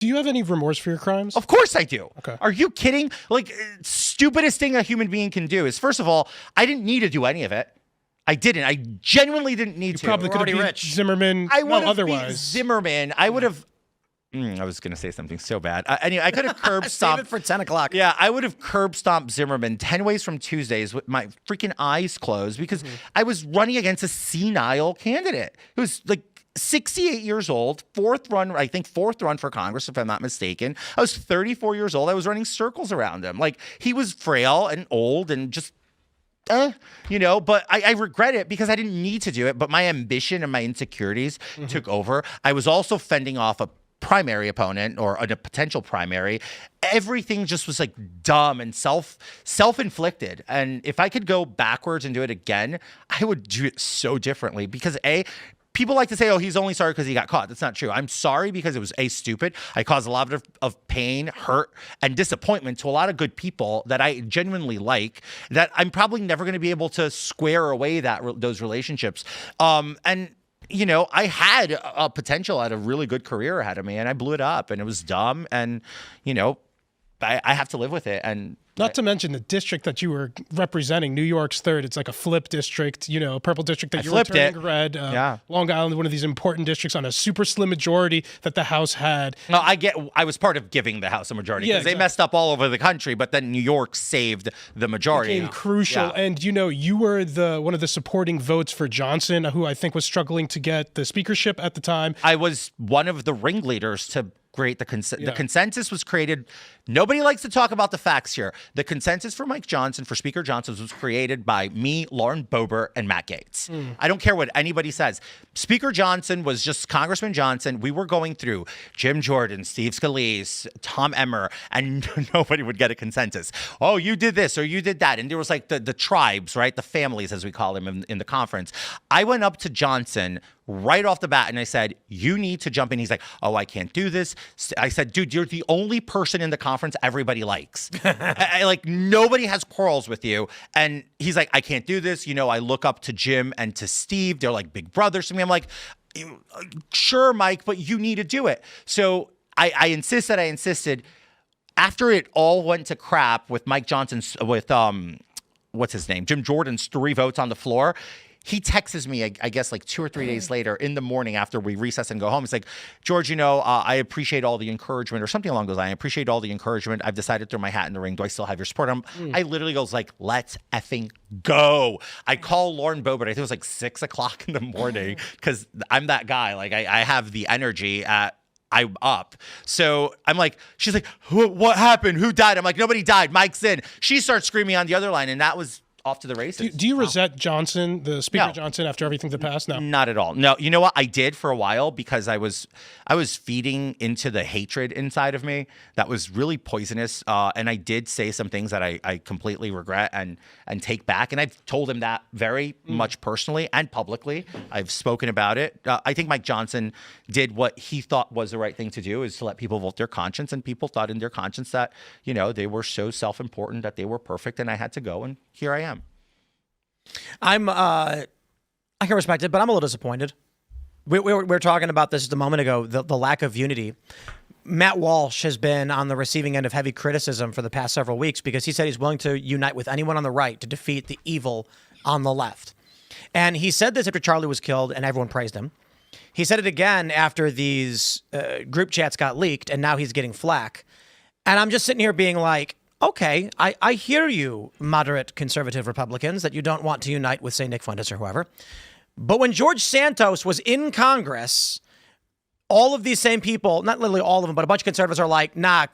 Do you have any remorse for your crimes? Of course I do. Okay. Are you kidding? Like, stupidest thing a human being can do is, first of all, I didn't need to do any of it. I didn't. I genuinely didn't need to. Probably could have been Zimmerman. I would have otherwise. been Zimmerman. I would have. I was going to say something so bad. Anyway, I could have curb stomped. Save it for 10 o'clock. Yeah, I would have curb stomped Zimmerman 10 ways from Tuesdays with my freaking eyes closed because I was running against a senile candidate who was like 68 years old, fourth run for Congress, if I'm not mistaken. I was 34 years old. I was running circles around him. Like, he was frail and old and just, but I regret it because I didn't need to do it. But my ambition and my insecurities took over. I was also fending off a primary opponent or a potential primary. Everything just was like dumb and self-inflicted. And if I could go backwards and do it again, I would do it so differently because people like to say, oh, he's only sorry because he got caught. That's not true. I'm sorry because it was stupid. I caused a lot of pain, hurt, and disappointment to a lot of good people that I genuinely like, that I'm probably never going to be able to square away those relationships. I had a potential, I had a really good career ahead of me, and I blew it up, and it was dumb, and, I have to live with it. And not to mention the district that you were representing, New York's 3rd. It's like a flip district, a purple district that you were turning red. Long Island, one of these important districts on a super slim majority that the House had. No, I was part of giving the House a majority because they messed up all over the country, but then New York saved the majority. Became crucial. Yeah. And, you were one of the supporting votes for Johnson, who I think was struggling to get the speakership at the time. I was one of the ringleaders to create the consensus was created. Nobody likes to talk about the facts here. The consensus for Speaker Johnson was created by me, Lauren Boebert, and Matt Gaetz. I don't care what anybody says. Speaker Johnson was just Congressman Johnson. We were going through Jim Jordan, Steve Scalise, Tom Emmer, and nobody would get a consensus. Oh, you did this or you did that. And there was like the tribes, right? The families, as we call them in the conference. I went up to Johnson right off the bat and I said, you need to jump in. He's like, oh, I can't do this. I said, dude, you're the only person in the conference everybody likes. Nobody has quarrels with you. And he's like, I can't do this. I look up to Jim and to Steve. They're like big brothers to me. I'm like, sure, Mike, but you need to do it. So I insisted. After it all went to crap with Mike Johnson's, with what's his name? Jim Jordan's 3 votes on the floor. He texts me, I guess, like 2 or 3 days later in the morning after we recess and go home. He's like, George, I appreciate all the encouragement, or something along those lines. I appreciate all the encouragement. I've decided to throw my hat in the ring. Do I still have your support? I literally goes like, let's effing go. I call Lauren Boebert. I think it was like 6 o'clock in the morning because I'm that guy. Like I have the energy I'm up. So I'm like, she's like, what happened? Who died? I'm like, nobody died. Mike's in. She starts screaming on the other line, and that was off to the races. Do you resent Johnson, the Speaker Johnson, after everything that passed? No, not at all. No, you know what? I did for a while because I was feeding into the hatred inside of me that was really poisonous. And I did say some things that I completely regret and take back. And I've told him that very much personally and publicly. I've spoken about it. I think Mike Johnson did what he thought was the right thing to do, is to let people vote their conscience. And people thought in their conscience that, they were so self-important that they were perfect and I had to go. And here I am. I can respect it, but I'm a little disappointed. We were talking about this just a moment ago, the lack of unity. Matt Walsh has been on the receiving end of heavy criticism for the past several weeks because he said he's willing to unite with anyone on the right to defeat the evil on the left. And he said this after Charlie was killed and everyone praised him. He said it again after these group chats got leaked, and now he's getting flack. And I'm just sitting here being like, okay, I hear you, moderate conservative Republicans, that you don't want to unite with, say, Nick Fuentes or whoever. But when George Santos was in Congress, all of these same people, not literally all of them, but a bunch of conservatives are like, nah,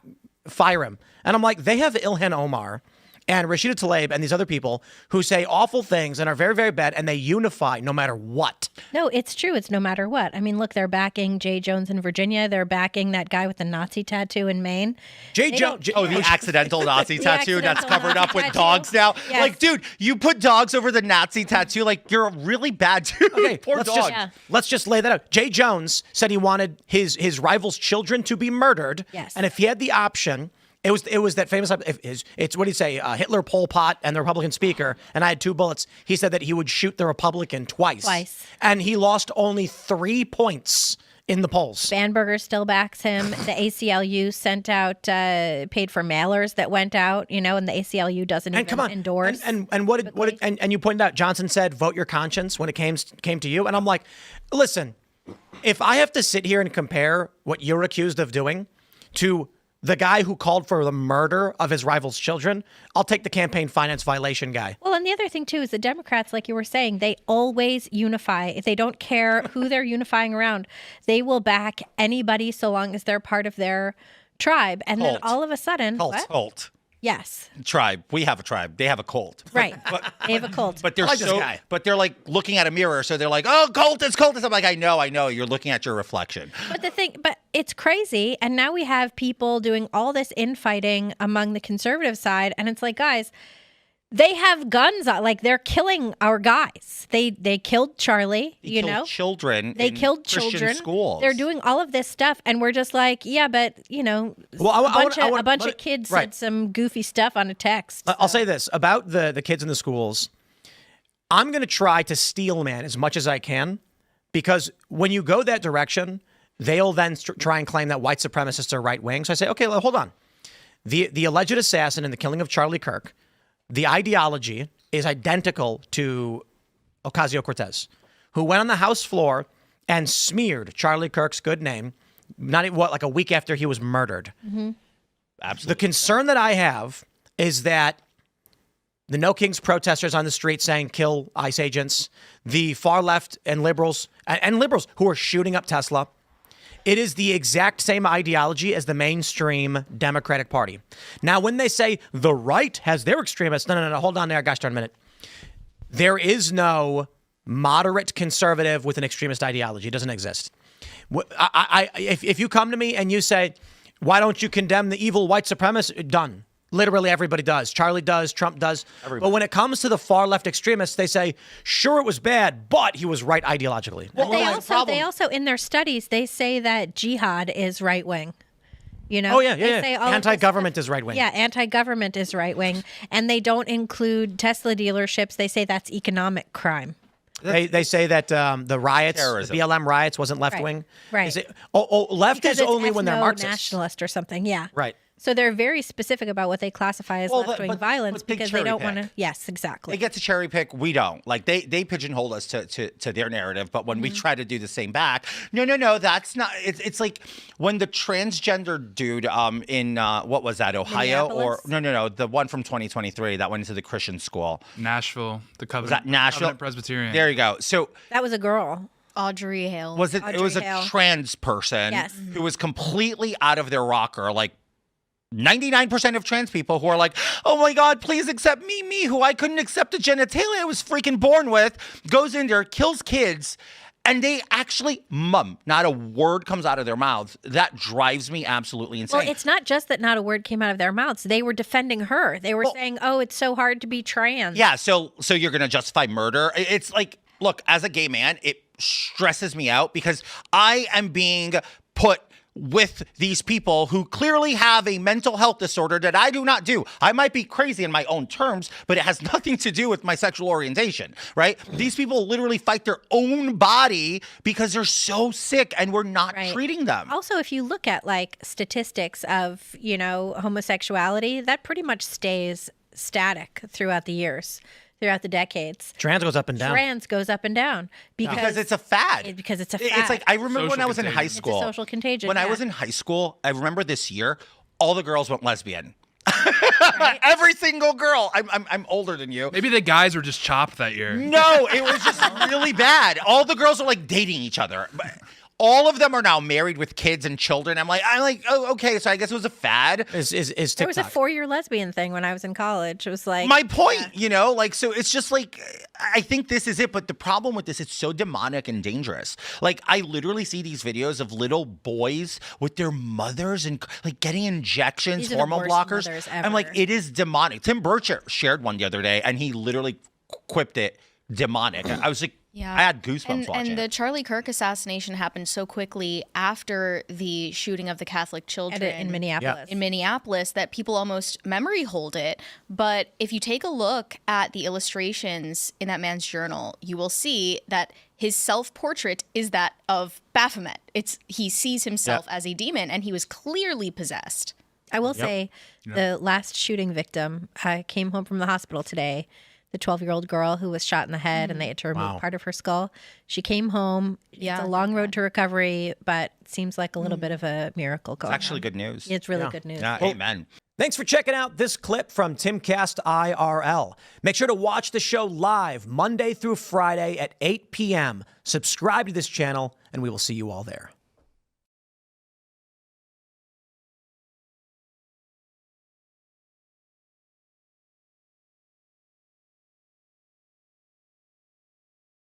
fire him. And I'm like, they have Ilhan Omar and Rashida Tlaib and these other people who say awful things and are very, very bad, and they unify no matter what. No, it's true. It's no matter what. I mean, look, they're backing Jay Jones in Virginia. They're backing that guy with the Nazi tattoo in Maine. Jay Jones. Oh, the accidental Nazi tattoo that's covered up with dogs now. Yes. Like, dude, you put dogs over the Nazi tattoo. Like, you're a really bad dude. Okay, poor dog. Let's just lay that out. Jay Jones said he wanted his rival's children to be murdered. Yes. And if he had the option, it was that famous, it's what do you say, Hitler, Pol Pot, and the Republican speaker, and I had 2 bullets. He said that he would shoot the Republican twice. And he lost only 3 points in the polls. Spanberger still backs him. The ACLU sent out, paid for mailers that went out, and the ACLU doesn't even endorse. And you pointed out, Johnson said, vote your conscience when it came to you. And I'm like, listen, if I have to sit here and compare what you're accused of doing to the guy who called for the murder of his rival's children, I'll take the campaign finance violation guy. Well, and the other thing, too, is the Democrats, like you were saying, they always unify. If they don't care who they're unifying around, they will back anybody so long as they're part of their tribe. And then all of a sudden... Cult. Yes. Tribe. We have a tribe. They have a cult. Right. They have a cult. But they're but they're like looking at a mirror, so they're like, "Oh, cultist." I'm like, I know. You're looking at your reflection. But it's crazy, and now we have people doing all this infighting among the conservative side, and it's like, guys, they have guns. Like, they're killing our guys. They killed Charlie. They killed children. They killed Christian children. Schools. They're doing all of this stuff, and we're just like, yeah, but a bunch of kids said some goofy stuff on a text. I'll say this about the kids in the schools. I'm going to try to steel man as much as I can, because when you go that direction, they'll then try and claim that white supremacists are right wing. So I say, okay, hold on. The alleged assassin in the killing of Charlie Kirk. The ideology is identical to Ocasio-Cortez, who went on the House floor and smeared Charlie Kirk's good name, like a week after he was murdered. Mm-hmm. Absolutely. The concern that I have is that the No Kings protesters on the street saying kill ICE agents, the far left and liberals who are shooting up Tesla, it is the exact same ideology as the mainstream Democratic Party. Now, when they say the right has their extremists, no, hold on there, gosh darn a minute. There is no moderate conservative with an extremist ideology. It doesn't exist. If you come to me and you say, why don't you condemn the evil white supremacists? Done. Literally everybody does. Charlie does. Trump does. Everybody. But when it comes to the far left extremists, they say, sure, it was bad, but he was right ideologically. Well, they also, in their studies, they say that jihad is right wing. Oh, yeah. Anti-government is right wing. Yeah, anti-government is right wing. And they don't include Tesla dealerships. They say that's economic crime. They say that the riots, terrorism. The BLM riots, wasn't left wing. Right. They say, left because is only when they're Marxist. Nationalist or something. Yeah. Right. So they're very specific about what they classify as left-wing violence because they don't want to. Yes, exactly. They get to cherry pick. We don't. Like they pigeonhole us to their narrative. But when we try to do the same back, no, that's not. It's like when the transgender dude in what was that, Ohio or no, the one from 2023 that went into the Christian school, Nashville, the Covenant. Was that Nashville? Covenant Presbyterian. There you go. So that was a girl. Audrey Hale. Was it? Audrey it was Hale. A trans person Yes. who was completely out of their rocker, like. 99% of trans people who are like, oh my God, please accept me, who I couldn't accept the genitalia I was freaking born with, goes in there, kills kids, and they actually not a word comes out of their mouths. That drives me absolutely insane. Well, it's not just that not a word came out of their mouths. They were defending her. They were saying, oh, it's so hard to be trans. Yeah, so you're going to justify murder? It's like, look, as a gay man, it stresses me out because I am being put with these people who clearly have a mental health disorder that I do not do. I might be crazy in my own terms, but it has nothing to do with my sexual orientation, right? These people literally fight their own body because they're so sick and we're not treating them. Also, if you look at like statistics of, homosexuality, that pretty much stays static throughout the years. Throughout the decades. Trans goes up and down. Because it's a fad. Because it's a fad. It's like, I remember when I was in high school. It's a social contagion. When I was in high school, I remember this year, all the girls went lesbian. Right? Every single girl. I'm older than you. Maybe the guys were just chopped that year. No, it was just really bad. All the girls are like dating each other. All of them are now married with kids and children. I'm like, oh, okay. So I guess it was a fad. Is TikTok. There was a 4-year lesbian thing when I was in college. It was like my point, so it's just like, I think this is it. But the problem with this, it's so demonic and dangerous. Like I literally see these videos of little boys with their mothers and like getting injections, hormone blockers. I'm like, it is demonic. Tim Burchett shared one the other day and he literally quipped it demonic. I was like, Yeah. I had goosebumps watching And the it. Charlie Kirk assassination happened so quickly after the shooting of the Catholic children in Minneapolis. in Minneapolis that people almost memory hold it. But if you take a look at the illustrations in that man's journal, you will see that his self-portrait is that of Baphomet. He sees himself as a demon, and he was clearly possessed. I will say the last shooting victim came home from the hospital today. The 12-year-old girl who was shot in the head and they had to remove part of her skull. She came home. Yeah, it's a long road to recovery, but it seems like a little bit of a miracle going It's actually on. good news. It's really good news. Yeah, amen. Thanks for checking out this clip from Timcast IRL. Make sure to watch the show live Monday through Friday at 8 p.m. Subscribe to this channel, and we will see you all there.